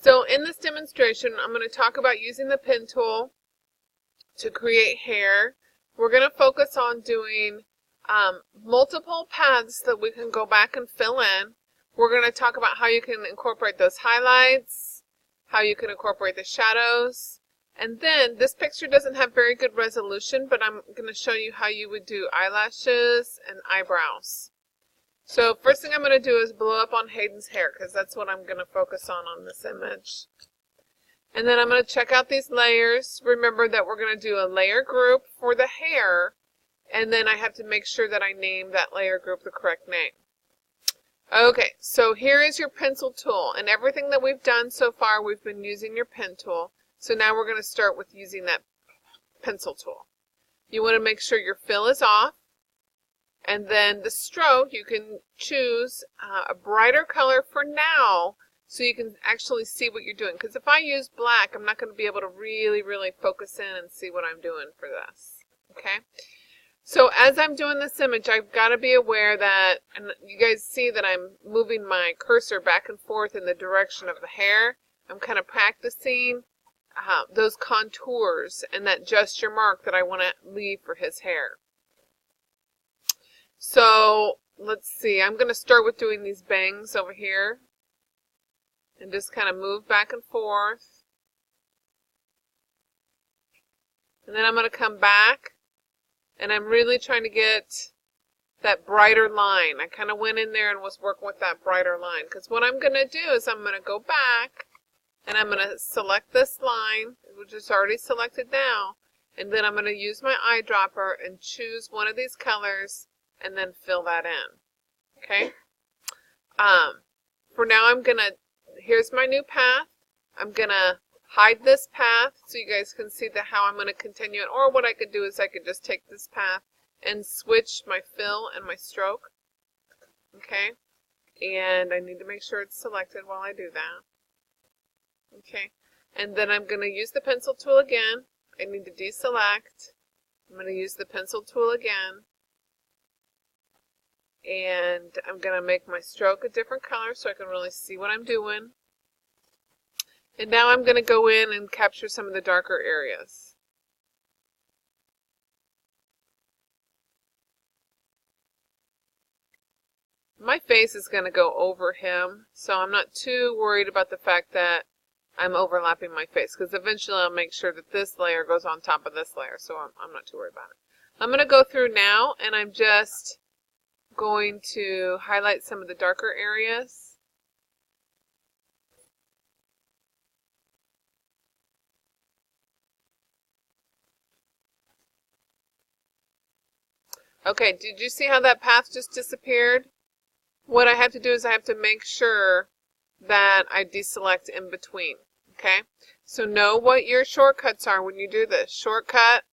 So in this demonstration, I'm going to talk about using the pen tool to create hair. We're going to focus on doing multiple paths that we can go back and fill in. We're going to talk about how you can incorporate those highlights, how you can incorporate the shadows, and then this picture doesn't have very good resolution, but I'm going to show you how you would do eyelashes and eyebrows. So first thing I'm going to do is blow up on Hayden's hair because that's what I'm going to focus on this image. And then I'm going to check out these layers. Remember that we're going to do a layer group for the hair, and then I have to make sure that I name that layer group the correct name. Okay, so here is your pencil tool, and everything that we've done so far we've been using your pen tool. So now we're going to start with using that pencil tool. You want to make sure your fill is off, and then the stroke you can choose a brighter color for now so you can actually see what you're doing. Because if I use black, I'm not going to be able to really focus in and see what I'm doing for this. Okay? So as I'm doing this image, I've got to be aware that, and you guys see that I'm moving my cursor back and forth in the direction of the hair. I'm kind of practicing those contours and that gesture mark that I want to leave for his hair. So let's see, I'm going to start with doing these bangs over here and just kind of move back and forth. And then I'm going to come back. And I'm really trying to get that brighter line. I kind of went in there and was working with that brighter line. Because what I'm going to do is I'm going to go back and I'm going to select this line, which is already selected now. And then I'm going to use my eyedropper and choose one of these colors and then fill that in. Okay? For now I'm going to, here's my new path. I'm going to hide this path so you guys can see how I'm going to continue it. Or what I could do is I could just take this path and switch my fill and my stroke. Okay? And I need to make sure it's selected while I do that. Okay? And then I'm going to use the pencil tool again. I need to deselect. I'm going to use the pencil tool again. And I'm going to make my stroke a different color so I can really see what I'm doing. And now I'm going to go in and capture some of the darker areas. My face is going to go over him, so I'm not too worried about the fact that I'm overlapping my face, because eventually I'll make sure that this layer goes on top of this layer, so I'm not too worried about it. I'm going to go through now, and I'm just going to highlight some of the darker areas. Okay, did you see how that path just disappeared? What I have to do is I have to make sure that I deselect in between. Okay? So know what your shortcuts are when you do this. Shortcut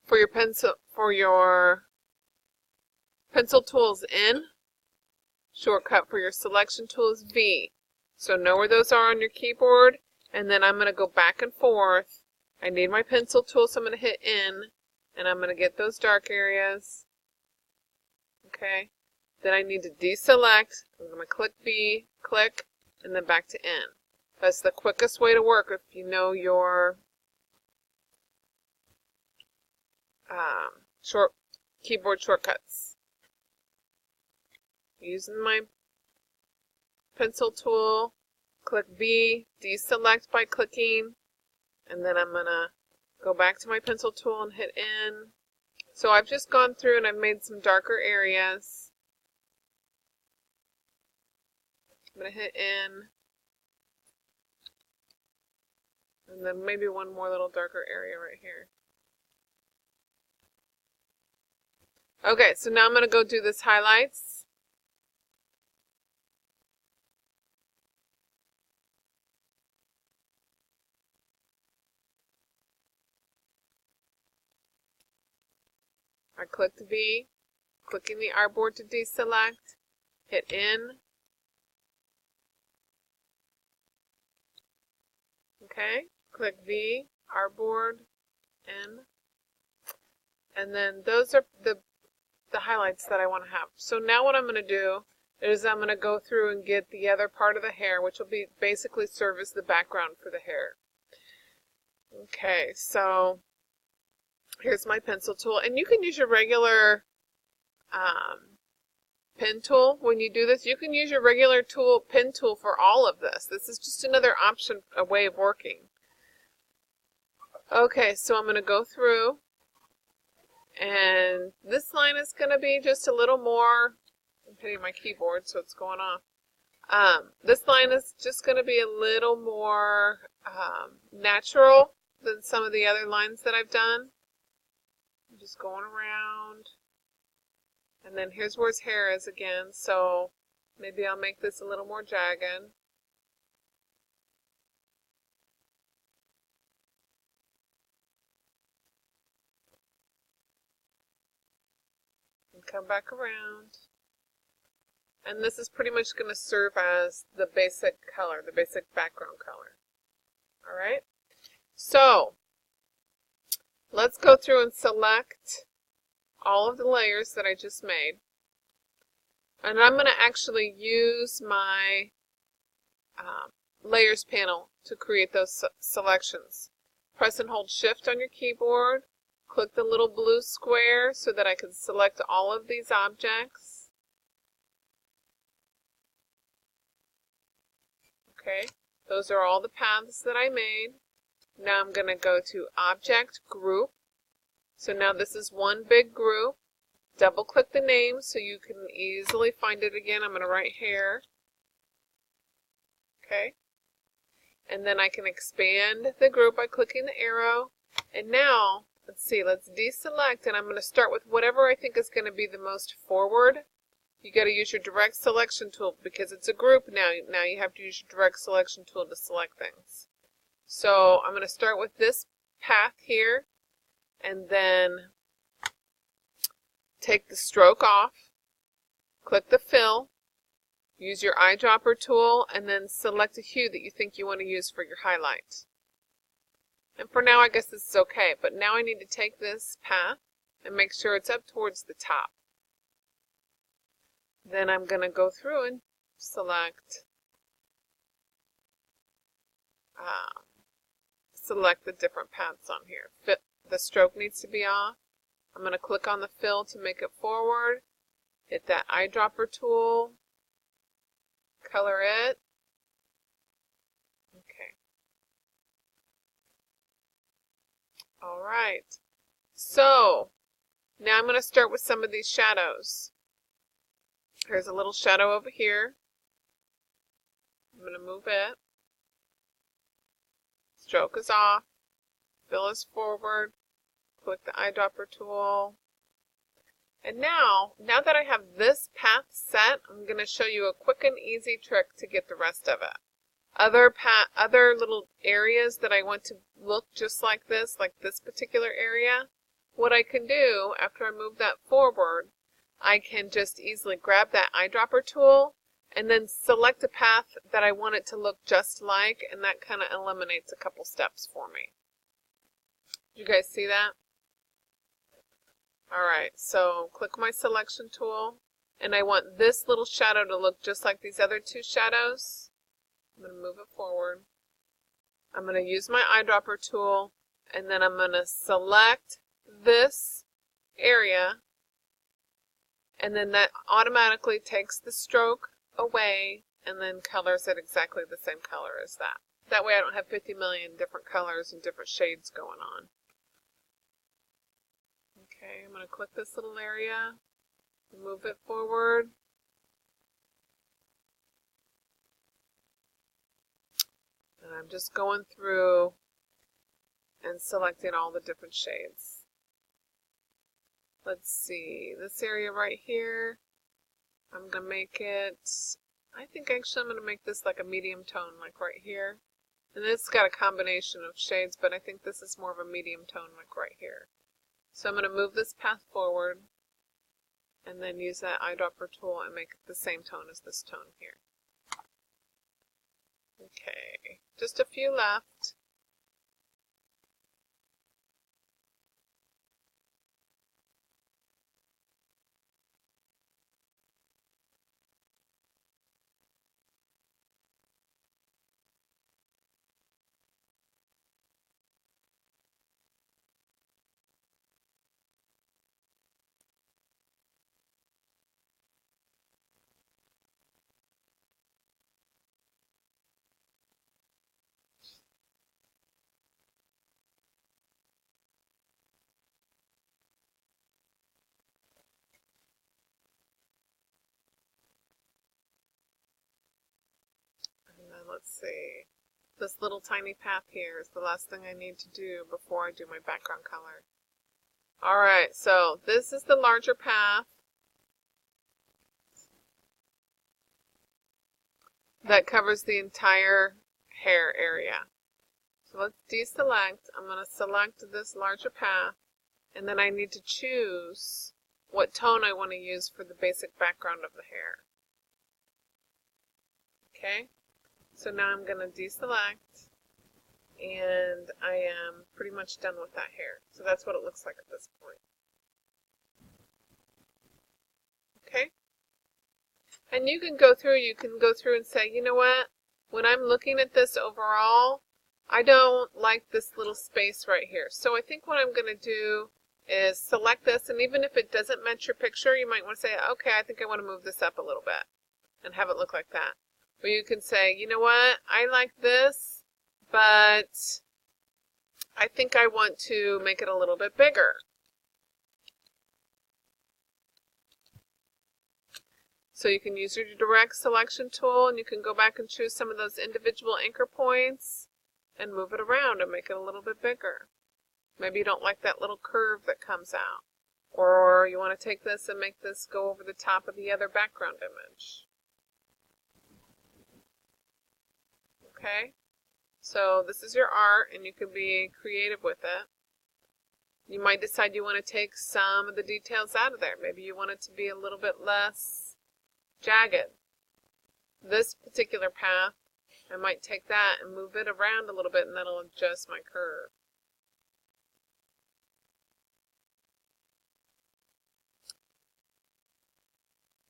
for your pencil tool is N. Shortcut for your selection tool is V. So know where those are on your keyboard, and then I'm going to go back and forth. I need my pencil tool, so I'm going to hit N. And I'm going to get those dark areas. Okay. Then I need to deselect. I'm going to click B, click, and then back to N. That's the quickest way to work if you know your keyboard shortcuts. Using my pencil tool, click B, deselect by clicking, and then I'm going to go back to my pencil tool and hit N. So I've just gone through and I've made some darker areas. I'm going to hit N. And then maybe one more little darker area right here. Okay, so now I'm going to go do this highlights. I clicked V, clicking the artboard to deselect, hit N. Okay, click V, artboard, N. And then those are the highlights that I want to have. So now what I'm going to do is I'm going to go through and get the other part of the hair, which will be basically serve as the background for the hair. Okay, so here's my pencil tool, and you can use your regular pen tool when you do this. You can use your regular pen tool for all of this. This is just another option, a way of working. Okay, so I'm going to go through, and this line is going to be just a little more. I'm hitting my keyboard, so it's going off. This line is just going to be a little more natural than some of the other lines that I've done. I'm just going around. And then here's where his hair is again, so maybe I'll make this a little more jagged. And come back around. And this is pretty much going to serve as the basic color, the basic background color. Alright? So, let's go through and select all of the layers that I just made. And I'm going to actually use my layers panel to create those selections. Press and hold Shift on your keyboard. Click the little blue square so that I can select all of these objects. Okay, those are all the paths that I made. Now I'm going to go to Object, Group. So now this is one big group. Double click the name so you can easily find it again. I'm going to write hair. Okay. And then I can expand the group by clicking the arrow. And now, let's see, let's deselect, and I'm going to start with whatever I think is going to be the most forward. You got to use your direct selection tool because it's a group now. Now you have to use your direct selection tool to select things. So I'm going to start with this path here. And then take the stroke off, click the fill, use your eyedropper tool, and then select a hue that you think you want to use for your highlight. And for now, I guess this is okay, but now I need to take this path and make sure it's up towards the top. Then I'm going to go through and select the different paths on here. The stroke needs to be off. I'm going to click on the fill to make it forward. Hit that eyedropper tool. Color it. Okay. Alright. So, now I'm going to start with some of these shadows. Here's a little shadow over here. I'm going to move it. Stroke is off. Fill is forward. Click the eyedropper tool. And now that I have this path set, I'm going to show you a quick and easy trick to get the rest of it. Other little areas that I want to look just like this particular area, what I can do after I move that forward, I can just easily grab that eyedropper tool and then select a path that I want it to look just like, and that kind of eliminates a couple steps for me. Did you guys see that? Alright, so click my selection tool, and I want this little shadow to look just like these other two shadows. I'm going to move it forward. I'm going to use my eyedropper tool, and then I'm going to select this area, and then that automatically takes the stroke away and then colors it exactly the same color as that. That way I don't have 50 million different colors and different shades going on. Okay, I'm going to click this little area, move it forward. And I'm just going through and selecting all the different shades. Let's see, this area right here, I'm going to make it, I think actually I'm going to make this like a medium tone, like right here. And it's got a combination of shades, but I think this is more of a medium tone, like right here. So I'm going to move this path forward and then use that eyedropper tool and make it the same tone as this tone here. Okay, just a few left. let's see. This little tiny path here is the last thing I need to do before I do my background color. Alright, so this is the larger path that covers the entire hair area. So let's deselect. I'm going to select this larger path, and then I need to choose what tone I want to use for the basic background of the hair. Okay, so now I'm going to deselect, and I am pretty much done with that hair. So that's what it looks like at this point. Okay, and you can go through and say, you know what, when I'm looking at this overall, I don't like this little space right here. So I think what I'm going to do is select this, and even if it doesn't match your picture, you might want to say, okay, I think I want to move this up a little bit and have it look like that. Or you can say, you know what, I like this, but I think I want to make it a little bit bigger. So you can use your direct selection tool, and you can go back and choose some of those individual anchor points and move it around and make it a little bit bigger. Maybe you don't like that little curve that comes out. Or you want to take this and make this go over the top of the other background image. Okay? So this is your art, and you can be creative with it. You might decide you want to take some of the details out of there. Maybe you want it to be a little bit less jagged. This particular path, I might take that and move it around a little bit, and that'll adjust my curve.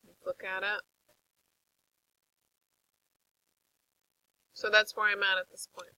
Let's look at it. So that's where I'm at this point.